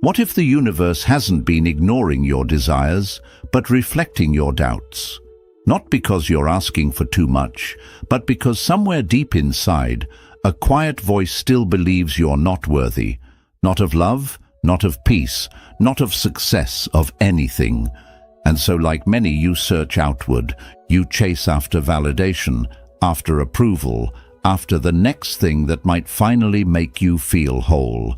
What if the universe hasn't been ignoring your desires, but reflecting your doubts? Not because you're asking for too much, but because somewhere deep inside, a quiet voice still believes you're not worthy, not of love, not of peace, not of success, of anything. And so, like many, you search outward, you chase after validation, after approval, after the next thing that might finally make you feel whole.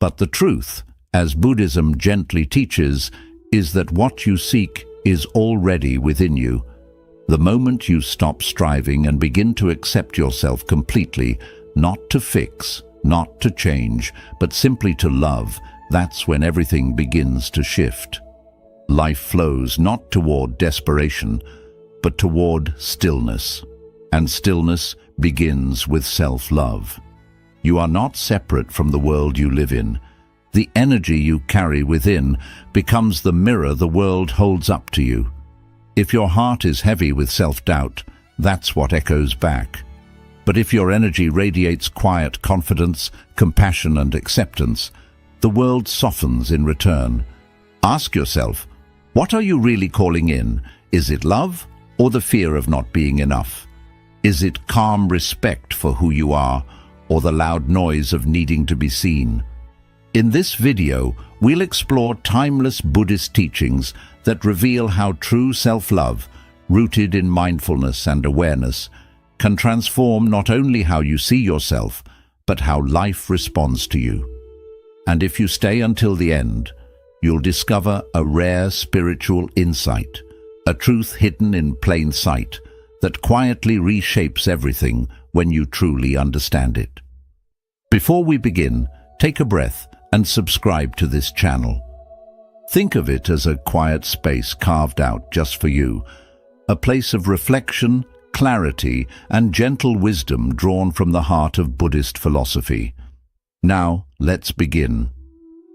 But the truth, as Buddhism gently teaches, is that what you seek is already within you. The moment you stop striving and begin to accept yourself completely, not to fix, not to change, but simply to love, that's when everything begins to shift. Life flows not toward desperation, but toward stillness. And stillness begins with self-love. You are not separate from the world you live in. The energy you carry within becomes the mirror the world holds up to you. If your heart is heavy with self-doubt, that's what echoes back. But if your energy radiates quiet confidence, compassion, and acceptance, the world softens in return. Ask yourself, what are you really calling in? Is it love or the fear of not being enough? Is it calm respect for who you are or the loud noise of needing to be seen? In this video, we'll explore timeless Buddhist teachings that reveal how true self-love, rooted in mindfulness and awareness, can transform not only how you see yourself, but how life responds to you. And if you stay until the end, you'll discover a rare spiritual insight, a truth hidden in plain sight that quietly reshapes everything when you truly understand it. Before we begin, take a breath and subscribe to this channel. Think of it as a quiet space carved out just for you, a place of reflection, clarity, and gentle wisdom drawn from the heart of Buddhist philosophy. Now, let's begin.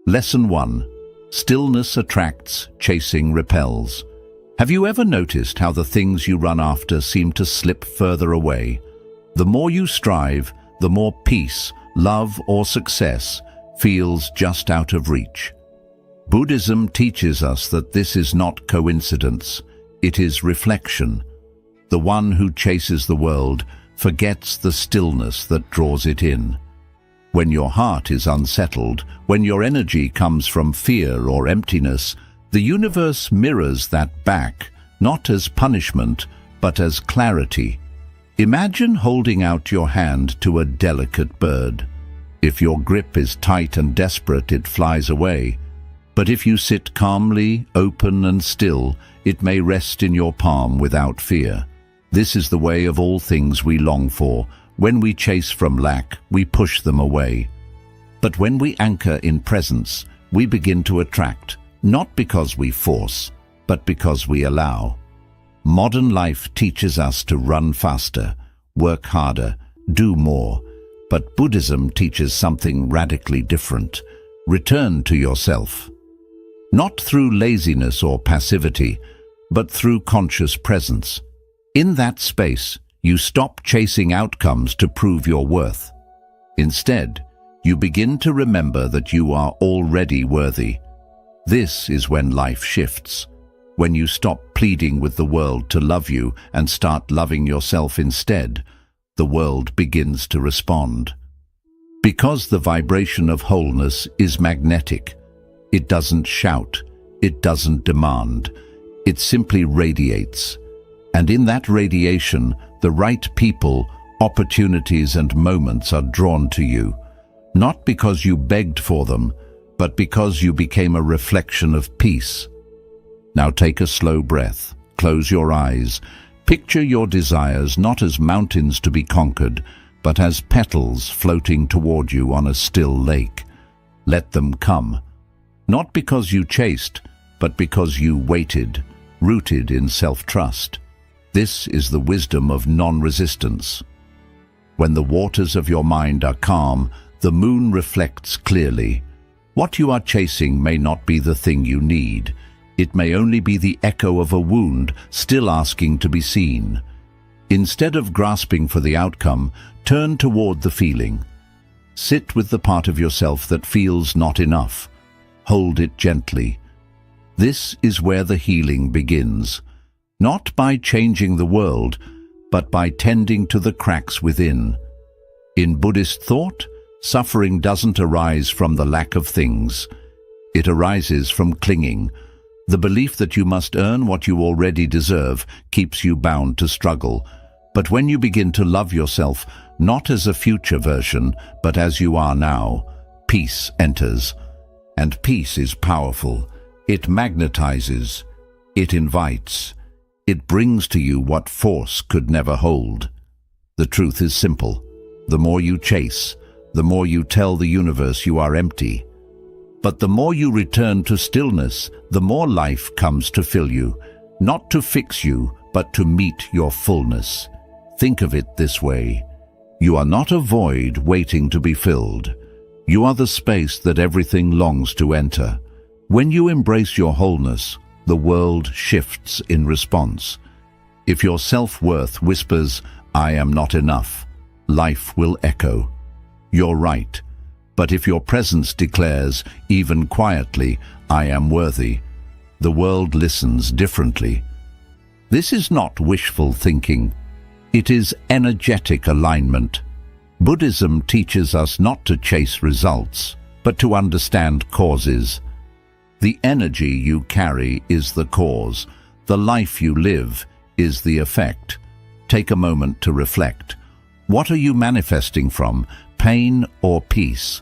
Lesson 1. Stillness attracts, chasing repels. Have you ever noticed how the things you run after seem to slip further away? The more you strive, the more peace, love, or success feels just out of reach. Buddhism teaches us that this is not coincidence, it is reflection. The one who chases the world forgets the stillness that draws it in. When your heart is unsettled, when your energy comes from fear or emptiness, the universe mirrors that back, not as punishment, but as clarity. Imagine holding out your hand to a delicate bird. If your grip is tight and desperate, it flies away. But if you sit calmly, open and still, it may rest in your palm without fear. This is the way of all things we long for. When we chase from lack, we push them away. But when we anchor in presence, we begin to attract, not because we force, but because we allow. Modern life teaches us to run faster, work harder, do more. But Buddhism teaches something radically different. Return to yourself. Not through laziness or passivity, but through conscious presence. In that space, you stop chasing outcomes to prove your worth. Instead, you begin to remember that you are already worthy. This is when life shifts, when you stop pleading with the world to love you and start loving yourself instead. The world begins to respond. Because the vibration of wholeness is magnetic, it doesn't shout, it doesn't demand, it simply radiates. And in that radiation, the right people, opportunities, and moments are drawn to you, not because you begged for them, but because you became a reflection of peace. Now take a slow breath, close your eyes. Picture your desires not as mountains to be conquered, but as petals floating toward you on a still lake. Let them come, not because you chased, but because you waited, rooted in self-trust. This is the wisdom of non-resistance. When the waters of your mind are calm, the moon reflects clearly. What you are chasing may not be the thing you need. It may only be the echo of a wound still asking to be seen. Instead of grasping for the outcome, turn toward the feeling. Sit with the part of yourself that feels not enough. hold it gently. This is where the healing begins, not by changing the world, but by tending to the cracks within. In Buddhist thought, suffering doesn't arise from the lack of things. It arises from clinging. The belief that you must earn what you already deserve keeps you bound to struggle. But when you begin to love yourself, not as a future version, but as you are now, peace enters. And peace is powerful. It magnetizes. It invites. It brings to you what force could never hold. The truth is simple. The more you chase, the more you tell the universe you are empty. But the more you return to stillness, the more life comes to fill you, not to fix you, but to meet your fullness. Think of it this way. You are not a void waiting to be filled. You are the space that everything longs to enter. When you embrace your wholeness, the world shifts in response. If your self-worth whispers, "I am not enough," life will echo, "You're right." But if your presence declares, even quietly, "I am worthy," the world listens differently. This is not wishful thinking. It is energetic alignment. Buddhism teaches us not to chase results, but to understand causes. The energy you carry is the cause. The life you live is the effect. Take a moment to reflect. What are you manifesting from, pain or peace?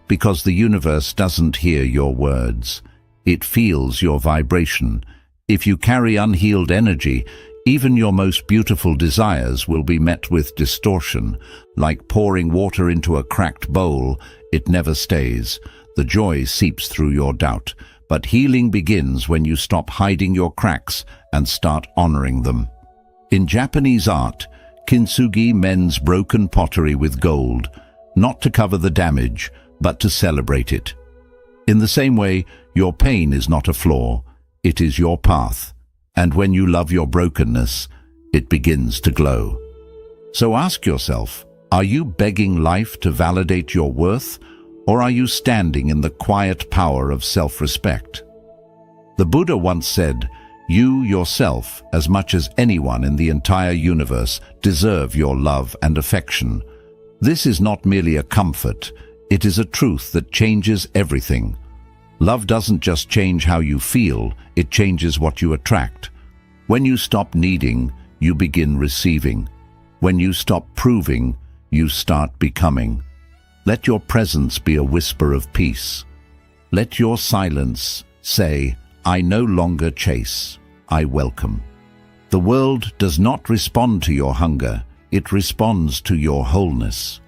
Because the universe doesn't hear your words. It feels your vibration. If you carry unhealed energy, even your most beautiful desires will be met with distortion. Like pouring water into a cracked bowl, it never stays. The joy seeps through your doubt. But healing begins when you stop hiding your cracks and start honoring them. In Japanese art, kintsugi mends broken pottery with gold, not to cover the damage, but to celebrate it. In the same way, your pain is not a flaw, it is your path. And when you love your brokenness, it begins to glow. So ask yourself, are you begging life to validate your worth, or are you standing in the quiet power of self-respect? The Buddha once said, "You yourself, as much as anyone in the entire universe, deserve your love and affection." This is not merely a comfort, it is a truth that changes everything. Love doesn't just change how you feel, it changes what you attract. When you stop needing, you begin receiving. When you stop proving, you start becoming. Let your presence be a whisper of peace. Let your silence say, "I no longer chase, I welcome." The world does not respond to your hunger, it responds to your wholeness.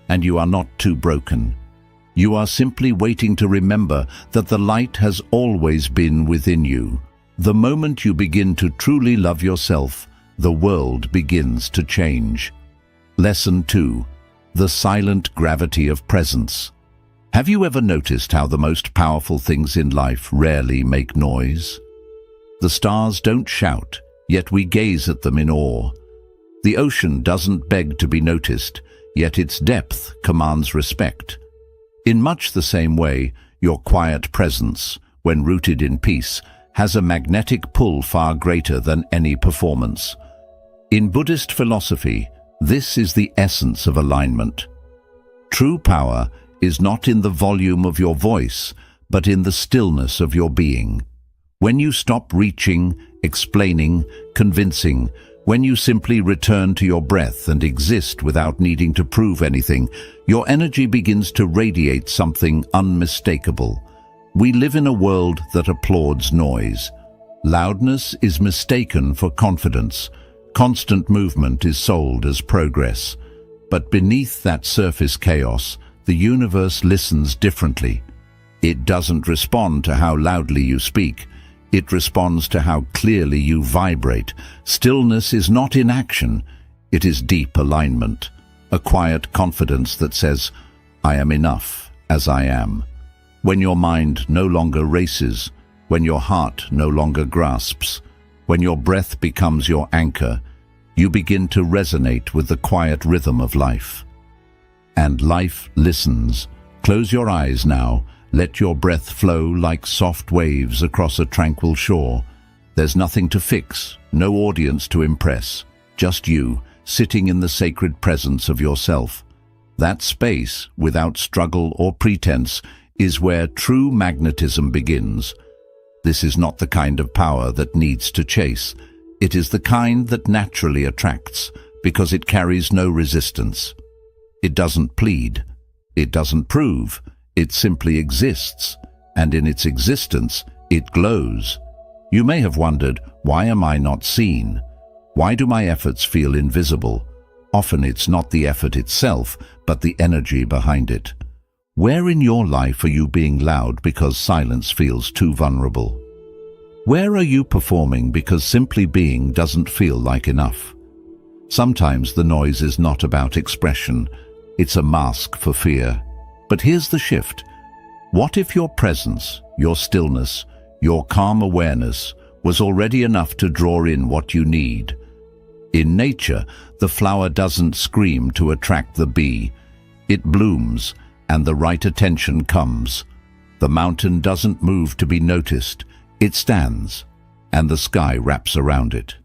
And you are not too broken. You are simply waiting to remember that the light has always been within you. The moment you begin to truly love yourself, the world begins to change. Lesson 2. The silent gravity of presence. Have you ever noticed how the most powerful things in life rarely make noise? The stars don't shout, yet we gaze at them in awe. The ocean doesn't beg to be noticed, yet its depth commands respect. In much the same way, your quiet presence, when rooted in peace, has a magnetic pull far greater than any performance. In Buddhist philosophy, this is the essence of alignment. True power is not in the volume of your voice, but in the stillness of your being. When you stop reaching, explaining, convincing, when you simply return to your breath and exist without needing to prove anything, your energy begins to radiate something unmistakable. We live in a world that applauds noise. Loudness is mistaken for confidence. Constant movement is sold as progress. But beneath that surface chaos, the universe listens differently. It doesn't respond to how loudly you speak. It responds to how clearly you vibrate. Stillness is not inaction. It is deep alignment. A quiet confidence that says, "I am enough as I am." When your mind no longer races, when your heart no longer grasps, when your breath becomes your anchor, you begin to resonate with the quiet rhythm of life. And life listens. Close your eyes now. Let your breath flow like soft waves across a tranquil shore. There's nothing to fix, no audience to impress, just you, sitting in the sacred presence of yourself. That space, without struggle or pretense, is where true magnetism begins. This is not the kind of power that needs to chase. It is the kind that naturally attracts, because it carries no resistance. It doesn't plead. It doesn't prove. It simply exists, and in its existence, it glows. You may have wondered, why am I not seen? Why do my efforts feel invisible? Often it's not the effort itself, but the energy behind it. Where in your life are you being loud because silence feels too vulnerable? Where are you performing because simply being doesn't feel like enough? Sometimes the noise is not about expression, it's a mask for fear. But here's the shift. What if your presence, your stillness, your calm awareness was already enough to draw in what you need? In nature, the flower doesn't scream to attract the bee. It blooms, and the right attention comes. The mountain doesn't move to be noticed. It stands, and the sky wraps around it.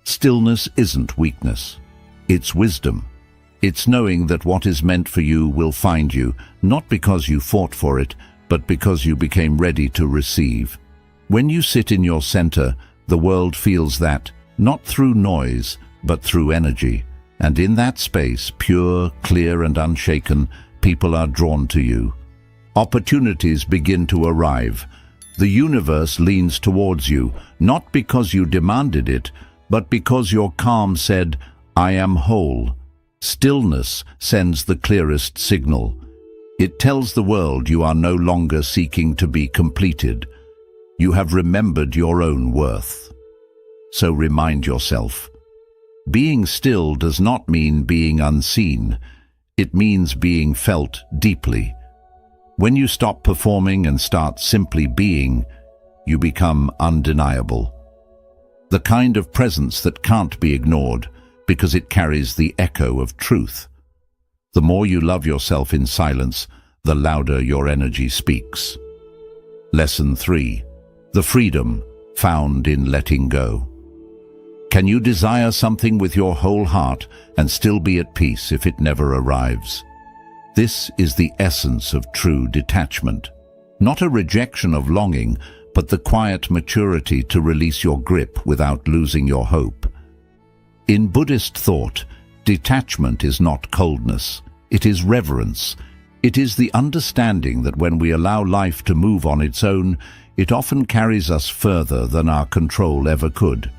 Stillness isn't weakness. It's wisdom. It's knowing that what is meant for you will find you, not because you fought for it, but because you became ready to receive. When you sit in your center, the world feels that, not through noise, but through energy. And in that space, pure, clear, and unshaken, people are drawn to you. Opportunities begin to arrive. The universe leans towards you, not because you demanded it, but because your calm said, "I am whole." Stillness sends the clearest signal. It tells the world you are no longer seeking to be completed. You have remembered your own worth. So remind yourself. Being still does not mean being unseen. It means being felt deeply. When you stop performing and start simply being, you become undeniable. The kind of presence that can't be ignored, because it carries the echo of truth. The more you love yourself in silence, the louder your energy speaks. Lesson 3. The freedom found in letting go. Can you desire something with your whole heart and still be at peace if it never arrives? This is the essence of true detachment. Not a rejection of longing, but the quiet maturity to release your grip without losing your hope. In Buddhist thought, detachment is not coldness. It is reverence. It is the understanding that when we allow life to move on its own, it often carries us further than our control ever could.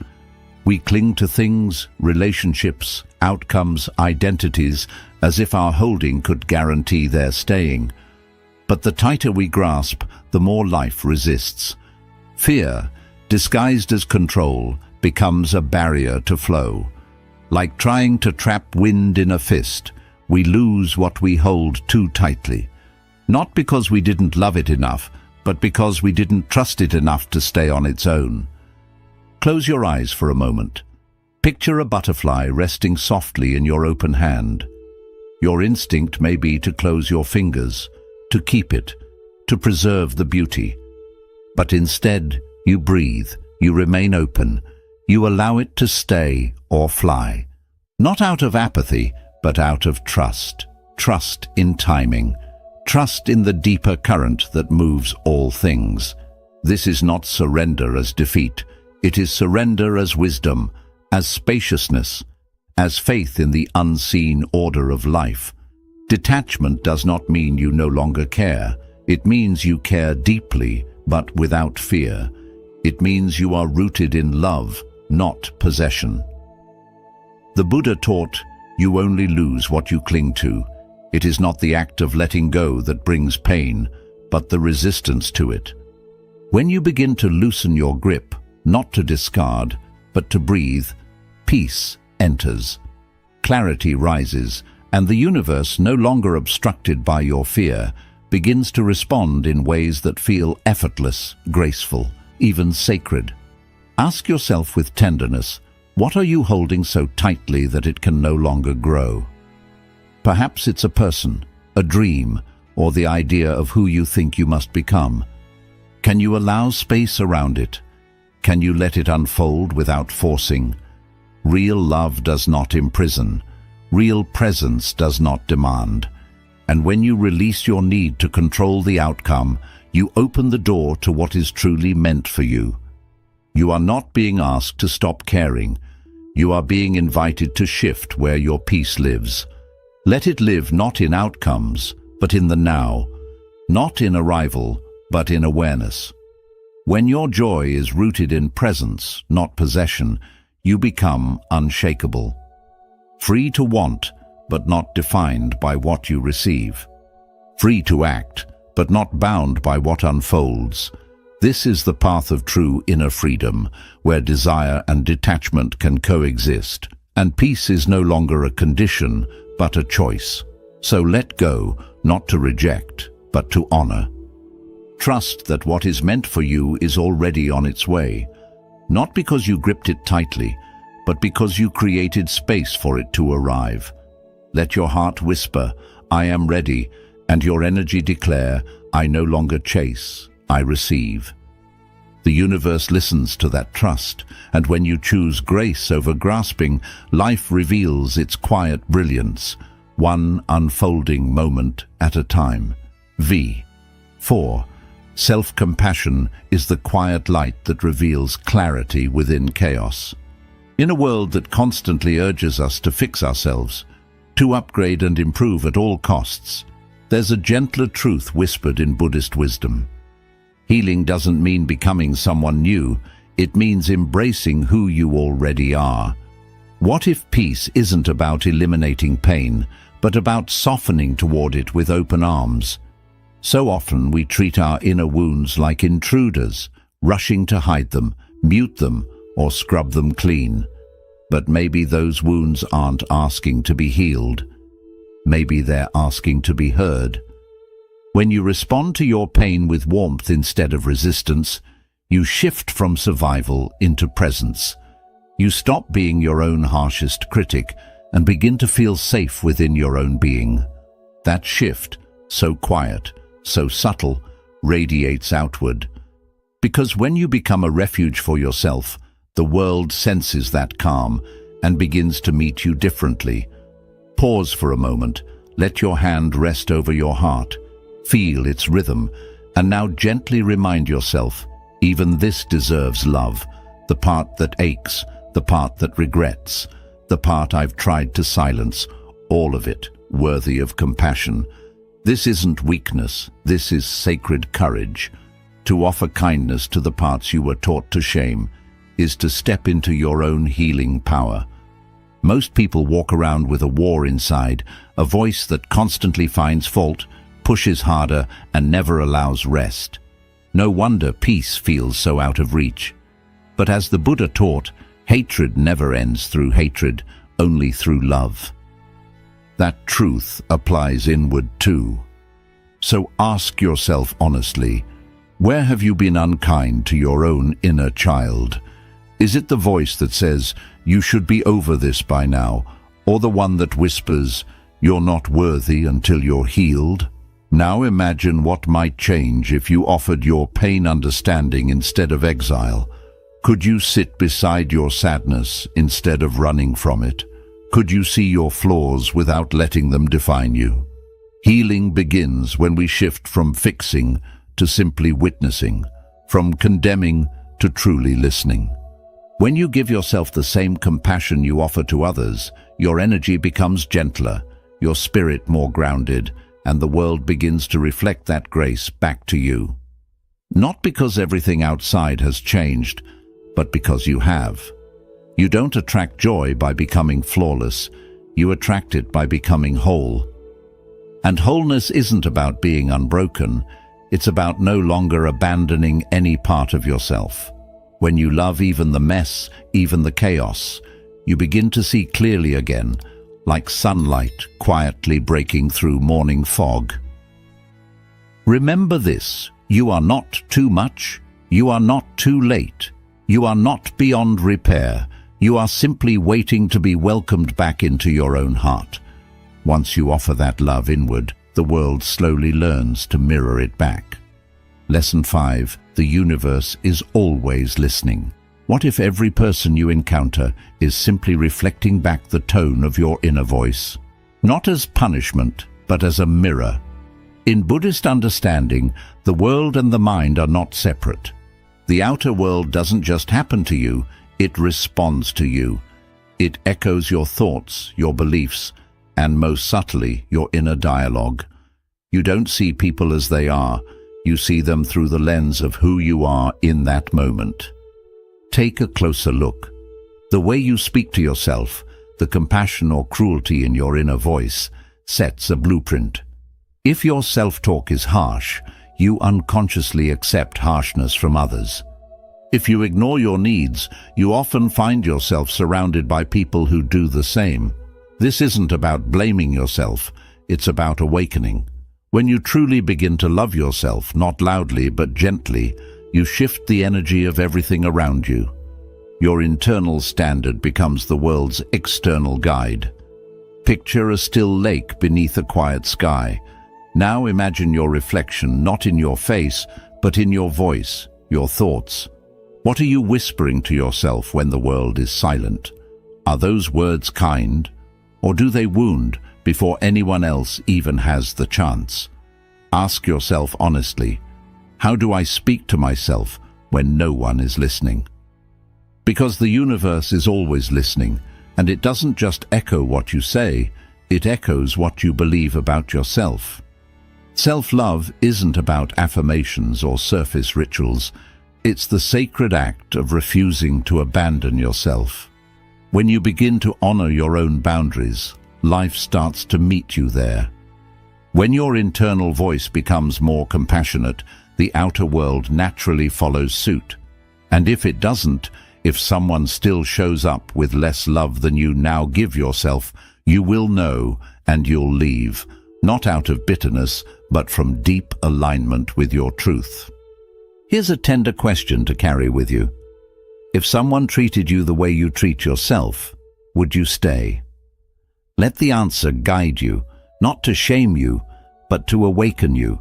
We cling to things, relationships, outcomes, identities, as if our holding could guarantee their staying. But the tighter we grasp, the more life resists. Fear, disguised as control, becomes a barrier to flow. Like trying to trap wind in a fist, we lose what we hold too tightly. Not because we didn't love it enough, but because we didn't trust it enough to stay on its own. Close your eyes for a moment. Picture a butterfly resting softly in your open hand. Your instinct may be to close your fingers, to keep it, to preserve the beauty. But instead, you breathe, you remain open, you allow it to stay or fly. Not out of apathy, but out of trust. Trust in timing. Trust in the deeper current that moves all things. This is not surrender as defeat. It is surrender as wisdom, as spaciousness, as faith in the unseen order of life. Detachment does not mean you no longer care. It means you care deeply, but without fear. It means you are rooted in love, not possession. The Buddha taught, you only lose what you cling to. It is not the act of letting go that brings pain, but the resistance to it. When you begin to loosen your grip, not to discard, but to breathe, peace enters. Clarity rises, and the universe, no longer obstructed by your fear, begins to respond in ways that feel effortless, graceful, even sacred. Ask yourself with tenderness, what are you holding so tightly that it can no longer grow? Perhaps it's a person, a dream, or the idea of who you think you must become? Can you allow space around it? Can you let it unfold without forcing? Real love does not imprison. Real presence does not demand. And when you release your need to control the outcome, you open the door to what is truly meant for you. You are not being asked to stop caring. You are being invited to shift where your peace lives. Let it live not in outcomes, but in the now. Not in arrival, but in awareness. When your joy is rooted in presence, not possession, you become unshakable. Free to want, but not defined by what you receive. Free to act, but not bound by what unfolds. This is the path of true inner freedom, where desire and detachment can coexist, and peace is no longer a condition, but a choice. So let go, not to reject, but to honor. Trust that what is meant for you is already on its way, not because you gripped it tightly, but because you created space for it to arrive. Let your heart whisper, "I am ready," and your energy declare, "I no longer chase, I receive." The universe listens to that trust, and when you choose grace over grasping, life reveals its quiet brilliance, one unfolding moment at a time. 4. Self-compassion is the quiet light that reveals clarity within chaos. In a world that constantly urges us to fix ourselves, to upgrade and improve at all costs, there's a gentler truth whispered in Buddhist wisdom. Healing doesn't mean becoming someone new, it means embracing who you already are. What if peace isn't about eliminating pain, but about softening toward it with open arms? So often we treat our inner wounds like intruders, rushing to hide them, mute them, or scrub them clean. But maybe those wounds aren't asking to be healed. Maybe they're asking to be heard. When you respond to your pain with warmth instead of resistance, you shift from survival into presence. You stop being your own harshest critic and begin to feel safe within your own being. That shift, so quiet, so subtle, radiates outward. Because when you become a refuge for yourself, the world senses that calm and begins to meet you differently. Pause for a moment, let your hand rest over your heart, feel its rhythm, and now gently remind yourself, even this deserves love, the part that aches, the part that regrets, the part I've tried to silence, all of it worthy of compassion. This isn't weakness, this is sacred courage. To offer kindness to the parts you were taught to shame is to step into your own healing power. Most people walk around with a war inside, a voice that constantly finds fault, pushes harder, and never allows rest. No wonder peace feels so out of reach. But as the Buddha taught, hatred never ends through hatred, only through love. That truth applies inward too. So ask yourself honestly, where have you been unkind to your own inner child? Is it the voice that says, "You should be over this by now," or the one that whispers, "You're not worthy until you're healed"? Now imagine what might change if you offered your pain understanding instead of exile. Could you sit beside your sadness instead of running from it? Could you see your flaws without letting them define you? Healing begins when we shift from fixing to simply witnessing, from condemning to truly listening. When you give yourself the same compassion you offer to others, your energy becomes gentler, your spirit more grounded, and the world begins to reflect that grace back to you. Not because everything outside has changed, but because you have. You don't attract joy by becoming flawless, you attract it by becoming whole. And wholeness isn't about being unbroken, it's about no longer abandoning any part of yourself. When you love even the mess, even the chaos, you begin to see clearly again, like sunlight quietly breaking through morning fog. Remember this, you are not too much, you are not too late, you are not beyond repair, you are simply waiting to be welcomed back into your own heart. Once you offer that love inward, the world slowly learns to mirror it back. Lesson 5. The universe is always listening. What if every person you encounter is simply reflecting back the tone of your inner voice? Not as punishment, but as a mirror. In Buddhist understanding, the world and the mind are not separate. The outer world doesn't just happen to you, it responds to you. It echoes your thoughts, your beliefs, and most subtly, your inner dialogue. You don't see people as they are, you see them through the lens of who you are in that moment. Take a closer look. The way you speak to yourself, the compassion or cruelty in your inner voice, sets a blueprint. If your self-talk is harsh, you unconsciously accept harshness from others. If you ignore your needs, you often find yourself surrounded by people who do the same. This isn't about blaming yourself, it's about awakening. When you truly begin to love yourself, not loudly but gently, you shift the energy of everything around you. Your internal standard becomes the world's external guide. Picture a still lake beneath a quiet sky. Now imagine your reflection not in your face, but in your voice, your thoughts. What are you whispering to yourself when the world is silent? Are those words kind? Or do they wound before anyone else even has the chance? Ask yourself honestly, how do I speak to myself when no one is listening? Because the universe is always listening, and it doesn't just echo what you say, it echoes what you believe about yourself. Self-love isn't about affirmations or surface rituals. It's the sacred act of refusing to abandon yourself. When you begin to honor your own boundaries, life starts to meet you there. When your internal voice becomes more compassionate, the outer world naturally follows suit. And if it doesn't, if someone still shows up with less love than you now give yourself, you will know and you'll leave, not out of bitterness, but from deep alignment with your truth. Here's a tender question to carry with you. If someone treated you the way you treat yourself, would you stay? Let the answer guide you, not to shame you, but to awaken you.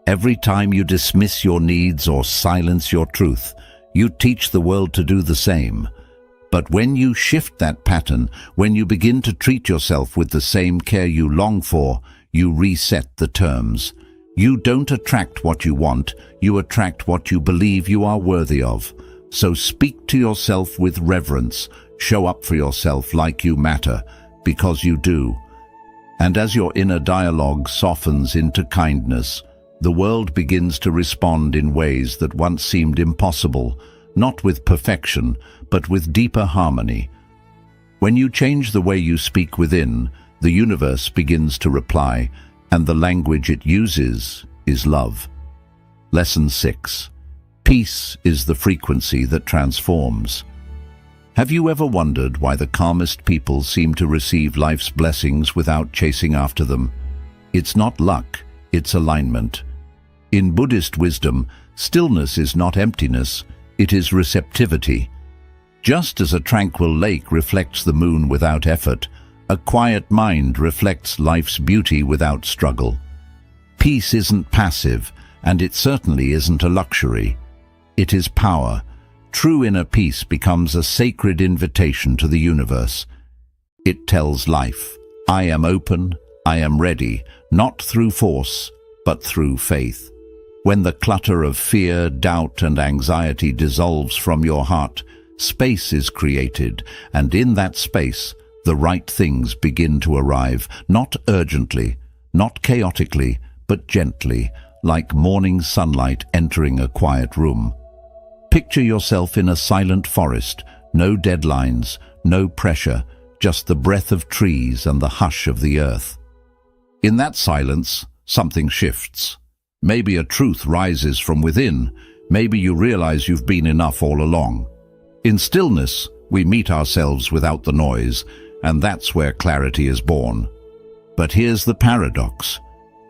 Every time you dismiss your needs or silence your truth, you teach the world to do the same. But when you shift that pattern, when you begin to treat yourself with the same care you long for, you reset the terms. You don't attract what you want, you attract what you believe you are worthy of. So speak to yourself with reverence, show up for yourself like you matter, because you do. And as your inner dialogue softens into kindness, the world begins to respond in ways that once seemed impossible, not with perfection, but with deeper harmony. When you change the way you speak within, the universe begins to reply, and the language it uses is love. Lesson 6. Peace is the frequency that transforms. Have you ever wondered why the calmest people seem to receive life's blessings without chasing after them? It's not luck, it's alignment. In Buddhist wisdom, stillness is not emptiness, it is receptivity. Just as a tranquil lake reflects the moon without effort, a quiet mind reflects life's beauty without struggle. Peace isn't passive, and it certainly isn't a luxury. It is power. True inner peace becomes a sacred invitation to the universe. It tells life, I am open, I am ready, not through force, but through faith. When the clutter of fear, doubt, and anxiety dissolves from your heart, space is created, and in that space, the right things begin to arrive, not urgently, not chaotically, but gently, like morning sunlight entering a quiet room. Picture yourself in a silent forest, no deadlines, no pressure, just the breath of trees and the hush of the earth. In that silence, something shifts. Maybe a truth rises from within, maybe you realize you've been enough all along. In stillness, we meet ourselves without the noise, and that's where clarity is born. But here's the paradox.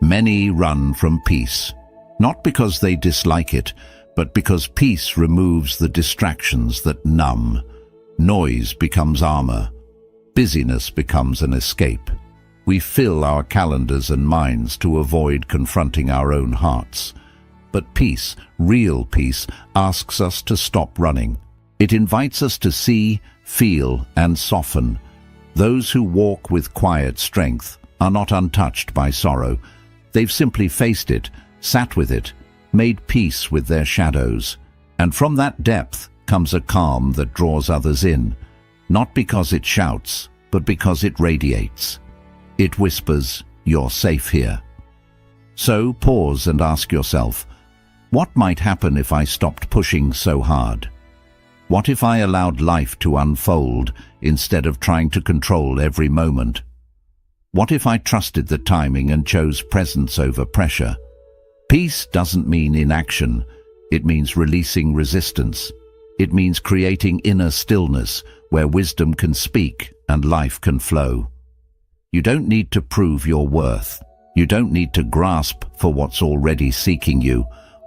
Many run from peace, not because they dislike it, but because peace removes the distractions that numb. Noise becomes armor. Busyness becomes an escape. We fill our calendars and minds to avoid confronting our own hearts. But peace, real peace, asks us to stop running. It invites us to see, feel, and soften. Those who walk with quiet strength are not untouched by sorrow. They've simply faced it, sat with it, made peace with their shadows. And from that depth comes a calm that draws others in, not because it shouts, but because it radiates. It whispers, "You're safe here." So pause and ask yourself, what might happen if I stopped pushing so hard? What if I allowed life to unfold instead of trying to control every moment? What if I trusted the timing and chose presence over pressure? Peace doesn't mean inaction. It means releasing resistance. It means creating inner stillness where wisdom can speak and life can flow. You don't need to prove your worth. You don't need to grasp for what's already seeking you.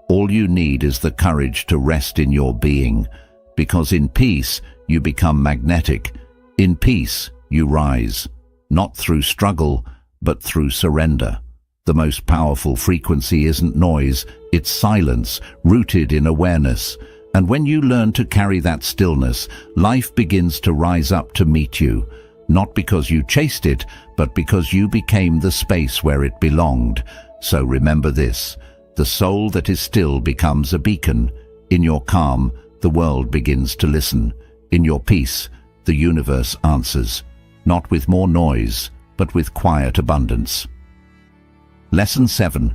All you need is the courage to rest in your being, because in peace you become magnetic. In peace you rise, not through struggle, but through surrender. The most powerful frequency isn't noise, it's silence, rooted in awareness. And when you learn to carry that stillness, life begins to rise up to meet you, not because you chased it, but because you became the space where it belonged. So remember this, the soul that is still becomes a beacon. In your calm, the world begins to listen. In your peace, the universe answers, not with more noise, but with quiet abundance. Lesson 7.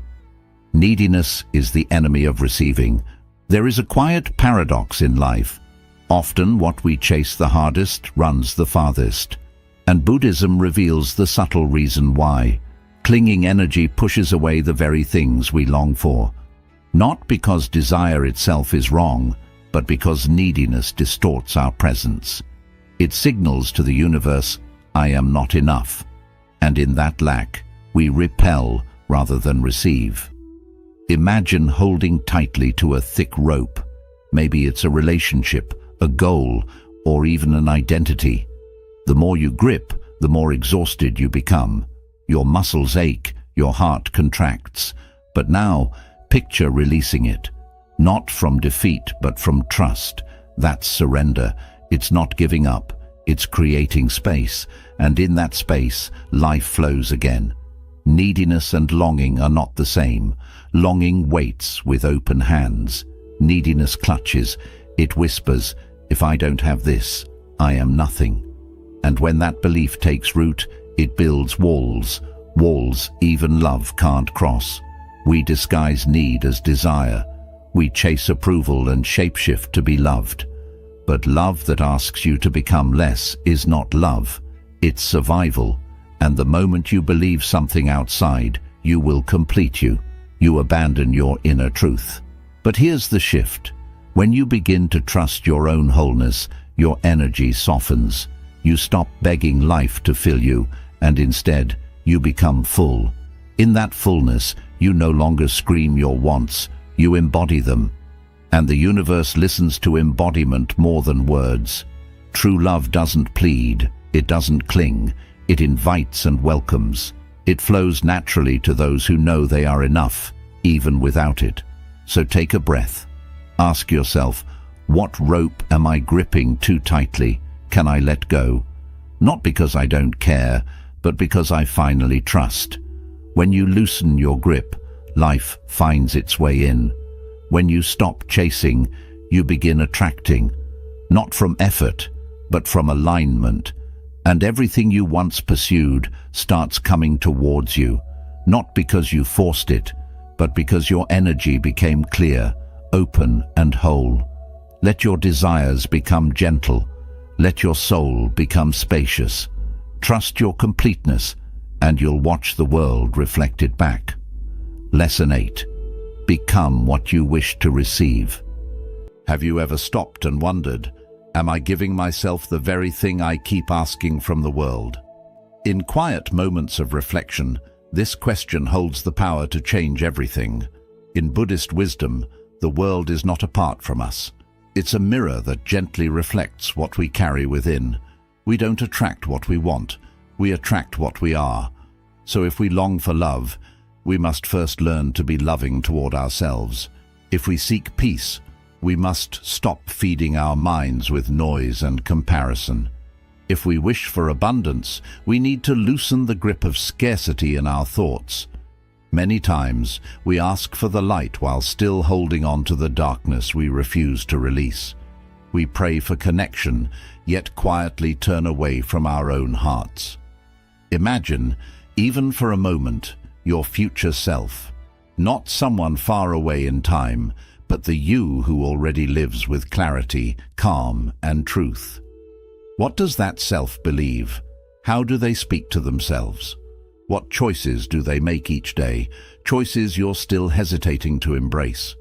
Neediness is the enemy of receiving. There is a quiet paradox in life. Often what we chase the hardest runs the farthest. And Buddhism reveals the subtle reason why. Clinging energy pushes away the very things we long for. Not because desire itself is wrong, but because neediness distorts our presence. It signals to the universe, "I am not enough." And in that lack, we repel rather than receive. Imagine holding tightly to a thick rope. Maybe it's a relationship, a goal, or even an identity. The more you grip, the more exhausted you become. Your muscles ache, your heart contracts. But now, picture releasing it. Not from defeat, but from trust. That's surrender. It's not giving up. It's creating space. And in that space, life flows again. Neediness and longing are not the same. Longing waits with open hands. Neediness clutches. It whispers, "If I don't have this, I am nothing." And when that belief takes root, it builds walls. Walls even love can't cross. We disguise need as desire. We chase approval and shapeshift to be loved. But love that asks you to become less is not love. It's survival. And the moment you believe something outside, you will complete you. You abandon your inner truth. But here's the shift. When you begin to trust your own wholeness, your energy softens. You stop begging life to fill you, and instead, you become full. In that fullness, you no longer scream your wants, you embody them. And the universe listens to embodiment more than words. True love doesn't plead, it doesn't cling, it invites and welcomes. It flows naturally to those who know they are enough, even without it. So take a breath. Ask yourself, what rope am I gripping too tightly? Can I let go? Not because I don't care, but because I finally trust. When you loosen your grip, life finds its way in. When you stop chasing, you begin attracting. Not from effort, but from alignment. And everything you once pursued starts coming towards you, not because you forced it, but because your energy became clear, open and whole. Let your desires become gentle. Let your soul become spacious. Trust your completeness, and you'll watch the world reflect it back. Lesson 8. Become what you wish to receive. Have you ever stopped and wondered, am I giving myself the very thing I keep asking from the world? In quiet moments of reflection, this question holds the power to change everything. In Buddhist wisdom, the world is not apart from us. It's a mirror that gently reflects what we carry within. We don't attract what we want, we attract what we are. So if we long for love, we must first learn to be loving toward ourselves. If we seek peace, we must stop feeding our minds with noise and comparison. If we wish for abundance, we need to loosen the grip of scarcity in our thoughts. Many times, we ask for the light while still holding on to the darkness we refuse to release. We pray for connection, yet quietly turn away from our own hearts. Imagine, even for a moment, your future self, not someone far away in time, but the you who already lives with clarity, calm, and truth. What does that self believe? How do they speak to themselves? What choices do they make each day? Choices you're still hesitating to embrace.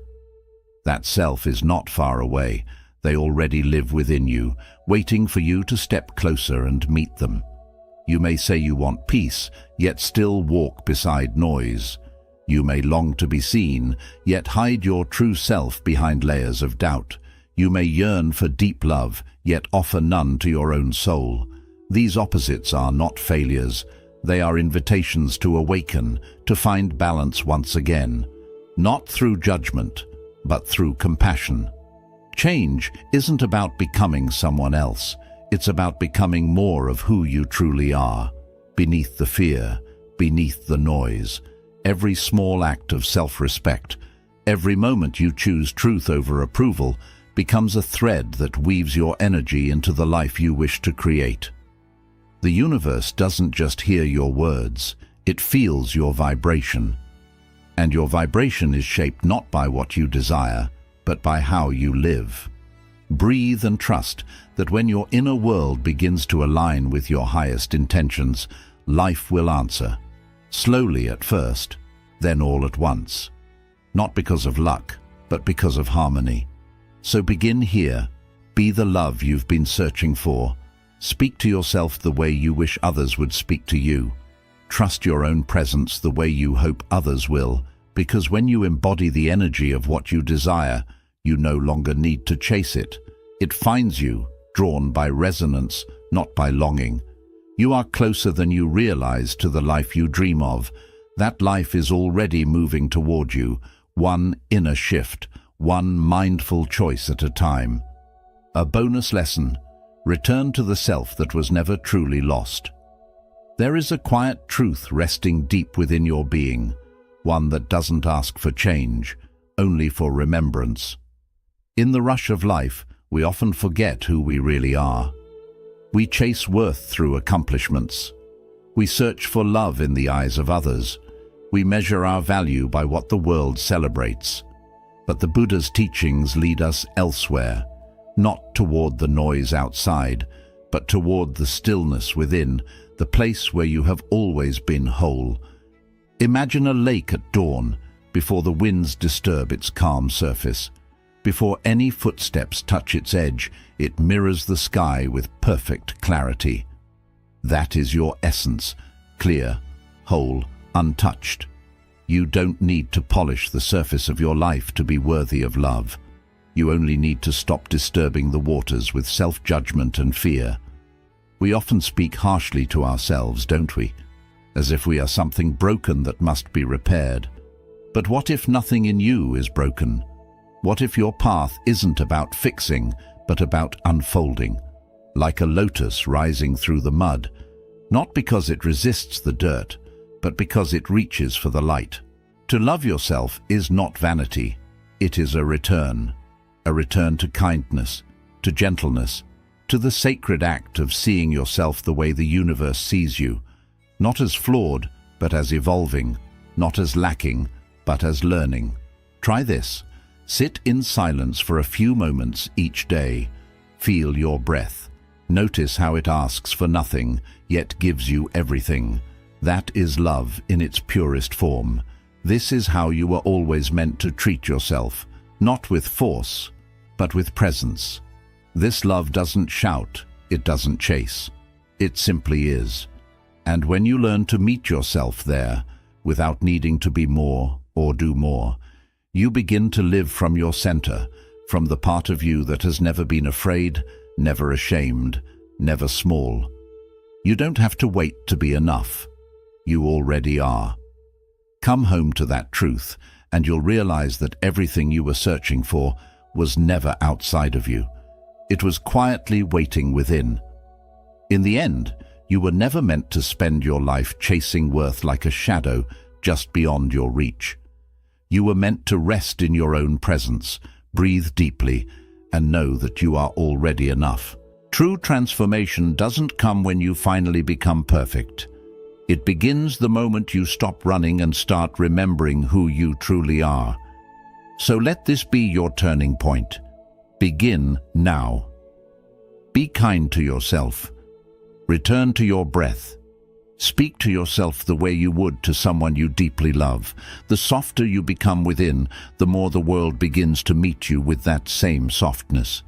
That self is not far away. They already live within you, waiting for you to step closer and meet them. You may say you want peace, yet still walk beside noise. You may long to be seen, yet hide your true self behind layers of doubt. You may yearn for deep love, yet offer none to your own soul. These opposites are not failures. They are invitations to awaken, to find balance once again, not through judgment, but through compassion. Change isn't about becoming someone else. It's about becoming more of who you truly are, beneath the fear, beneath the noise. Every small act of self-respect, every moment you choose truth over approval, becomes a thread that weaves your energy into the life you wish to create. The universe doesn't just hear your words, it feels your vibration. And your vibration is shaped not by what you desire, but by how you live. Breathe and trust that when your inner world begins to align with your highest intentions, life will answer. Slowly at first, then all at once. Not because of luck, but because of harmony. So begin here. Be the love you've been searching for. Speak to yourself the way you wish others would speak to you. Trust your own presence the way you hope others will, because when you embody the energy of what you desire, you no longer need to chase it. It finds you, drawn by resonance, not by longing. You are closer than you realize to the life you dream of. That life is already moving toward you, one inner shift, one mindful choice at a time. A bonus lesson: return to the self that was never truly lost. There is a quiet truth resting deep within your being, one that doesn't ask for change, only for remembrance. In the rush of life, we often forget who we really are. We chase worth through accomplishments. We search for love in the eyes of others. We measure our value by what the world celebrates. But the Buddha's teachings lead us elsewhere, not toward the noise outside, but toward the stillness within, the place where you have always been whole. Imagine a lake at dawn, before the winds disturb its calm surface. Before any footsteps touch its edge, it mirrors the sky with perfect clarity. That is your essence, clear, whole, untouched. You don't need to polish the surface of your life to be worthy of love. You only need to stop disturbing the waters with self-judgment and fear. We often speak harshly to ourselves, don't we? As if we are something broken that must be repaired. But what if nothing in you is broken? What if your path isn't about fixing, but about unfolding, like a lotus rising through the mud, not because it resists the dirt, but because it reaches for the light? To love yourself is not vanity. It is a return to kindness, to gentleness, to the sacred act of seeing yourself the way the universe sees you, not as flawed, but as evolving, not as lacking, but as learning. Try this. Sit in silence for a few moments each day. Feel your breath. Notice how it asks for nothing, yet gives you everything. That is love in its purest form. This is how you were always meant to treat yourself, not with force, but with presence. This love doesn't shout, it doesn't chase. It simply is. And when you learn to meet yourself there, without needing to be more or do more, you begin to live from your center, from the part of you that has never been afraid, never ashamed, never small. You don't have to wait to be enough. You already are. Come home to that truth, and you'll realize that everything you were searching for was never outside of you. It was quietly waiting within. In the end, you were never meant to spend your life chasing worth like a shadow just beyond your reach. You were meant to rest in your own presence, breathe deeply, and know that you are already enough. True transformation doesn't come when you finally become perfect. It begins the moment you stop running and start remembering who you truly are. So let this be your turning point. Begin now. Be kind to yourself. Return to your breath. Speak to yourself the way you would to someone you deeply love. The softer you become within, the more the world begins to meet you with that same softness.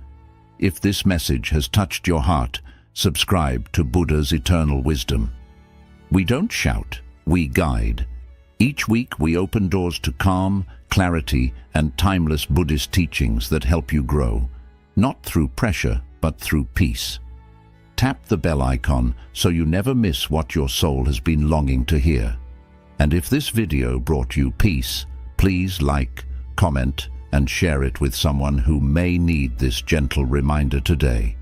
If this message has touched your heart, subscribe to Buddha's Eternal Wisdom. We don't shout, we guide. Each week we open doors to calm, clarity, and timeless Buddhist teachings that help you grow, not through pressure, but through peace. Tap the bell icon so you never miss what your soul has been longing to hear. And if this video brought you peace, please like, comment, and share it with someone who may need this gentle reminder today.